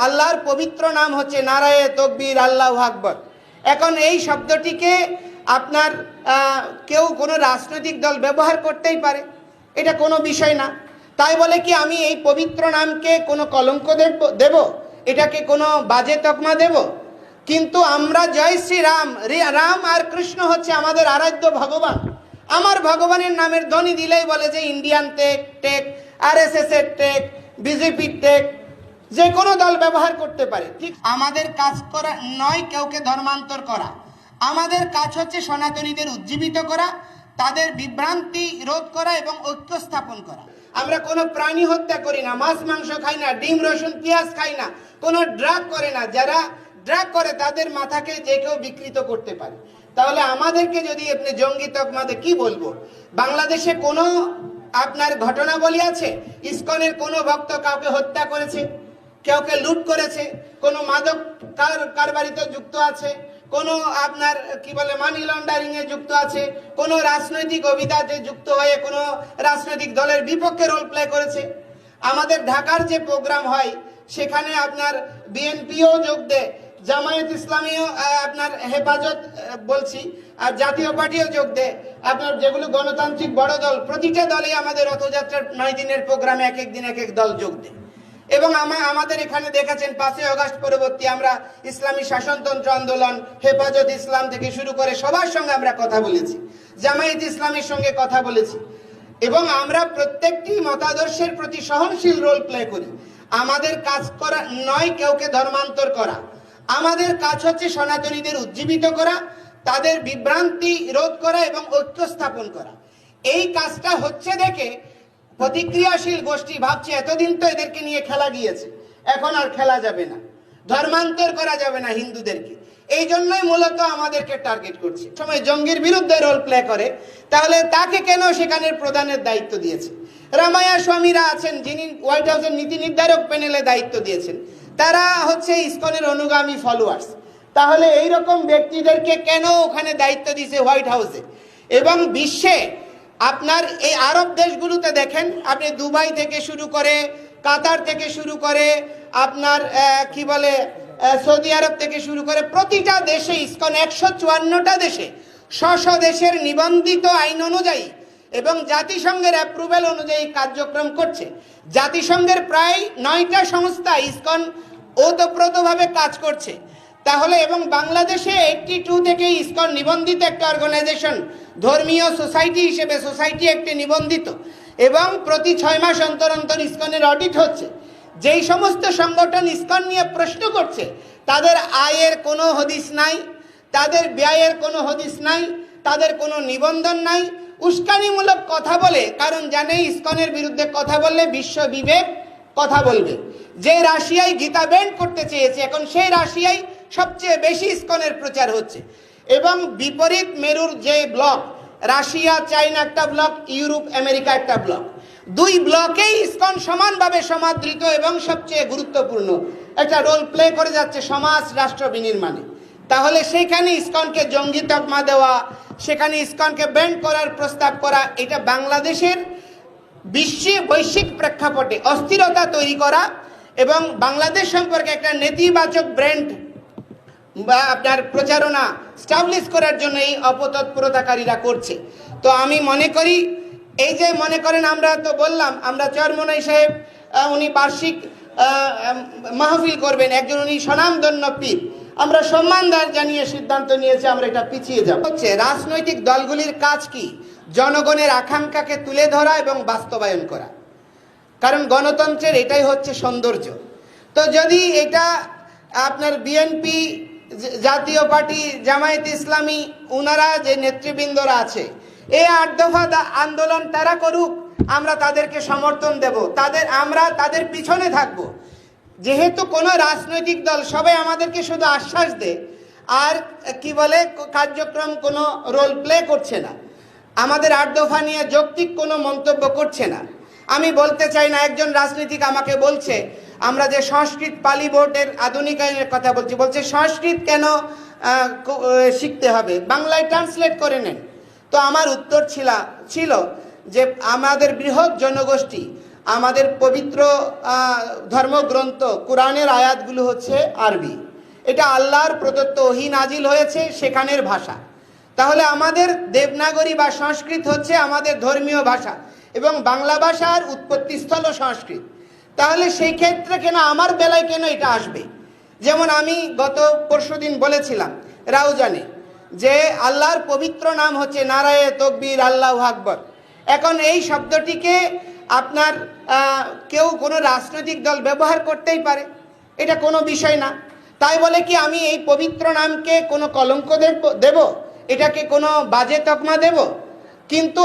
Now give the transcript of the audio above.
আল্লাহর পবিত্র নাম হচ্ছে নারায়ে তকবীর, আল্লাহু আকবার। এখন এই শব্দটিকে আপনার কেউ কোনো রাজনৈতিক দল ব্যবহার করতেই পারে, এটা কোনো বিষয় না। তাই বলে কি আমি এই পবিত্র নামকে কোনো কলঙ্ক দেব, এটাকে কোনো বাজে তকমা দেব? কিন্তু আমরা জয় শ্রী রাম, রাম আর কৃষ্ণ হচ্ছে আমাদের আরাধ্য ভগবান। আমার ভগবানের নামের ধ্বনি দিলেই বলে যে ইন্ডিয়ান টেক, RSS এর টেক, বিজেপির টেক, যে কোনো দল ব্যবহার করতে পারে। ঠিক আমাদের কাজ করা নয় কাউকে ধর্মান্তর করা, আমাদের কাজ হচ্ছে সনাতনীদের উজ্জীবিত করা, তাদের বিভ্রান্তি রোধ করা এবং ঐক্য স্থাপন করা। আমরা কোনো প্রাণী হত্যা করি না, মাছ মাংস খাই না, ডিম রসুন পেঁয়াজ খাই না, কোনো ড্রাগ করে না। যারা ড্রাগ করে তাদের মাথাকে যে কেউ বিকৃত করতে পারে। তাহলে আমাদেরকে যদি আপনি জঙ্গি তকমাতে কি বলবো? বাংলাদেশে কোনো আপনার ঘটনাবলী আছে ইসকনের কোনো ভক্ত কাউকে হত্যা করেছে, কাউকে লুট করেছে, কোনো মাদক কারবারিতে যুক্ত আছে, কোনো আপনার কি বলে মানি লন্ডারিং এ যুক্ত আছে, কোনো রাজনৈতিক অভিযানে যুক্ত হয়ে কোনো রাজনৈতিক দলের বিপক্ষে রোল প্লে করেছে? আমাদের ঢাকার যে প্রোগ্রাম হয় সেখানে আপনার বিএনপিও যোগ দেয়, জামায়াত ইসলামীও আপনার হেফাজত বলছি, আর জাতীয় পার্টিও যোগ দেয়। আপনার যেগুলো গণতান্ত্রিক বড় দল, প্রতিটা দলে আমাদের রথযাত্রার 9 দিনের প্রোগ্রামে এক এক দিন এক এক দল যোগ দেয়। এবং আমাদের এখানে দেখেছেন 5ই আগস্ট পরবর্তী আমরা ইসলামী শাসনতন্ত্র আন্দোলন, হেফাজত ইসলাম থেকে শুরু করে সবার সঙ্গে আমরা কথা বলেছি, জামায়াত ইসলামীর সঙ্গে কথা বলেছি। এবং আমরা প্রত্যেকটি মতাদর্শের প্রতি সহনশীল রোল প্লে করি। আমাদের কাজ করা নয় কাউকে ধর্মান্তর করা, আমাদের কাজ হচ্ছে সনাতনীদের উজ্জীবিত করা, তাদের বিভ্রান্তি রোধ করা এবং ঐক্য স্থাপন করা। এই কাজটা হচ্ছে দেখে প্রতিক্রিয়াশীল গোষ্ঠী ভাবছে এতদিন তো এদেরকে নিয়ে খেলা গিয়েছে, এখন আর খেলা যাবে না, ধর্মান্তর করা যাবে না হিন্দুদেরকে। এই জন্যই মূলত আমাদেরকে টার্গেট করছে। সময় জঙ্গির বিরুদ্ধে রোল প্লে করে, তাহলে তাকে কেন সেখানের প্রধানের দায়িত্ব দিয়েছে? রামায়া স্বামীরা আছেন যিনি হোয়াইট হাউসের নীতি নির্ধারক প্যানেলে দায়িত্ব দিয়েছেন, তারা হচ্ছে ইসকনের অনুগামী ফলোয়ার্স। তাহলে এইরকম ব্যক্তিদেরকে কেন ওখানে দায়িত্ব দিয়েছে হোয়াইট হাউসে? এবং বিশ্বে আপনার এই আরব দেশগুলোতে দেখেন, আপনি দুবাই থেকে শুরু করে, কাতার থেকে শুরু করে, আপনার কি বলে সৌদি আরব থেকে শুরু করে, প্রতিটা দেশে ইসকন 154টা দেশে স্ব দেশের নিবন্ধিত আইন অনুযায়ী এবং জাতিসংঘের অ্যাপ্রুভেল অনুযায়ী কার্যক্রম করছে। জাতিসংঘের প্রায় 9টা সংস্থা ইসকন ওতপ্রোতভাবে কাজ করছে। তাহলে এবং বাংলাদেশে 82 থেকে ইসকন নিবন্ধিত একটা অর্গানাইজেশন, ধর্মীয় সোসাইটি হিসেবে সোসাইটি একটি নিবন্ধিত, এবং প্রতি 6 মাস অন্তর অন্তর ইসকনের অডিট হচ্ছে। যেই সমস্ত সংগঠন ইসকন নিয়ে প্রশ্ন করছে তাদের আয়ের কোনো হদিস নাই, তাদের ব্যয়ের কোনো হদিস নাই, তাদের কোনো নিবন্ধন নাই, উস্কানিমূলক কথা বলে, কারণ জানে ইসকনের বিরুদ্ধে কথা বললে বিশ্ব বিবেক কথা বলবে। যে রাশিয়ায় গীতা ব্যান্ড করতে চেয়েছে, এখন সেই রাশিয়ায় সবচেয়ে বেশি ইসকনের প্রচার হচ্ছে। এবং বিপরীত মেরুর যে ব্লক, রাশিয়া চায়না একটা ব্লক, ইউরোপ আমেরিকা একটা ব্লক, 2 ব্লকেই ইসকন সমানভাবে সমাদৃত এবং সবচেয়ে গুরুত্বপূর্ণ একটা রোল প্লে করে যাচ্ছে সমাজ রাষ্ট্র বিনির্মাণে। তাহলে সেখানে ইসকনকে জঙ্গি তকমা দেওয়া, সেখানে ইসকনকে ব্যান্ড করার প্রস্তাব করা, এটা বাংলাদেশের বৈশ্বিক প্রেক্ষাপটে অস্থিরতা তৈরি করা এবং বাংলাদেশ সম্পর্কে একটা নেতিবাচক ব্র্যান্ড বা আপনার প্রচারণা স্টাবলিশ করার জন্য এই অপতৎপরতাকারীরা করছে। তো আমি মনে করি এই যে মনে করেন আমরা তো বললাম আমরা চরমোনাই সাহেব উনি বার্ষিক মাহফিল করবেন, একজন উনি স্বনামধন্য পীর, আমরা সম্মান জানিয়ে সিদ্ধান্ত নিয়েছি আমরা এটা পিছিয়ে যাব। হচ্ছে রাজনৈতিক দলগুলির কাজ কি? জনগণের আকাঙ্ক্ষাকে তুলে ধরা এবং বাস্তবায়ন করা, কারণ গণতন্ত্রের এটাই হচ্ছে সৌন্দর্য। তো যদি এটা আপনার বিএনপি, জাতীয় পার্টি, জামায়াত ইসলামী, ওনারা যে নেতৃবৃন্দরা আছে, এই 8 দফা আন্দোলন তারা করুক, আমরা তাদেরকে সমর্থন দেব, আমরা তাদের পিছনে থাকব। যেহেতু কোনো রাজনৈতিক দল সবাই আমাদেরকে শুধু আশ্বাস দেয় আর কি বলে কার্যক্রম কোনো রোল প্লে করছে না, আমাদের 8 দফা নিয়ে যৌক্তিক কোনো মন্তব্য করছে না। আমি বলতে চাই না, একজন রাজনীতিক আমাকে বলছে আমরা যে সংস্কৃত পালি বোর্ডের আধুনিকায়নের কথা বলছে সংস্কৃত কেন শিখতে হবে, বাংলায় ট্রান্সলেট করে নেন। তো আমার উত্তর ছিল যে আমাদের বৃহৎ জনগোষ্ঠী, আমাদের পবিত্র ধর্মগ্রন্থ কোরআনের আয়াতগুলো হচ্ছে আরবি। এটা আল্লাহর প্রদত্ত ওহী নাজিল হয়েছে সেখানের ভাষা। তাহলে আমাদের দেবনাগরী বা সংস্কৃত হচ্ছে আমাদের ধর্মীয় ভাষা এবং বাংলা ভাষার উৎপত্তিস্থল সংস্কৃত। তাহলে সেই ক্ষেত্রে কেন আমার বেলায় কেন এটা আসবে? যেমন আমি গত পরশুদিন বলেছিলাম রাউজানে যে আল্লাহর পবিত্র নাম হচ্ছে নারায়ে তকবীর আল্লাহু আকবার। এখন এই শব্দটিকে আপনার কেউ কোনো রাজনৈতিক দল ব্যবহার করতেই পারে, এটা কোনো বিষয় না। তাই বলে কি আমি এই পবিত্র নামকে কোনো কলঙ্ক দেব, এটাকে কোনো বাজে তকমা দেব? কিন্তু